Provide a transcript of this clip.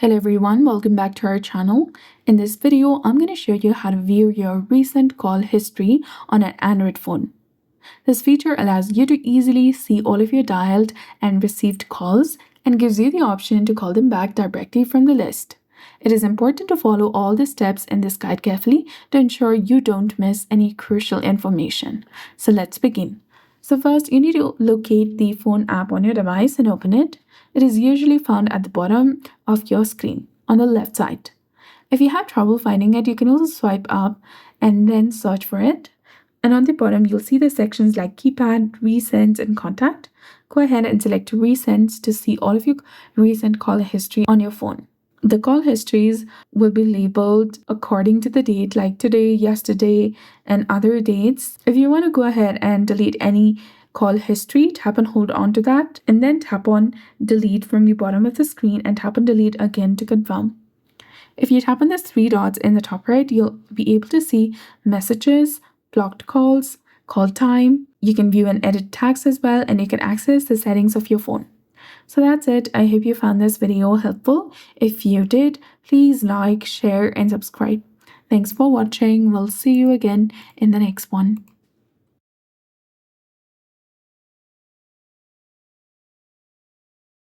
Hello everyone, welcome back to our channel. In this video, I'm going to show you how to view your recent call history on an Android phone. This feature allows you to easily see all of your dialed and received calls and gives you the option to call them back directly from the list. It is important to follow all the steps in this guide carefully to ensure you don't miss any crucial information. So let's begin. So first, you need to locate the phone app on your device and open it. It is usually found at the bottom of your screen on the left side. If you have trouble finding it, you can also swipe up and then search for it. And on the bottom, you'll see the sections like keypad, recent, and contact. Go ahead and select recent to see all of your recent call history on your phone. The call histories will be labeled according to the date, like today, yesterday, and other dates. If you want to go ahead and delete any call history, tap and hold on to that, and then tap on delete from the bottom of the screen and tap on delete again to confirm. If you tap on the three dots in the top right, you'll be able to see messages, blocked calls, call time. You can view and edit tags as well, and you can access the settings of your phone. So that's it. I hope you found this video helpful. If you did, please like, share, and subscribe. Thanks for watching. We'll see you again in the next one.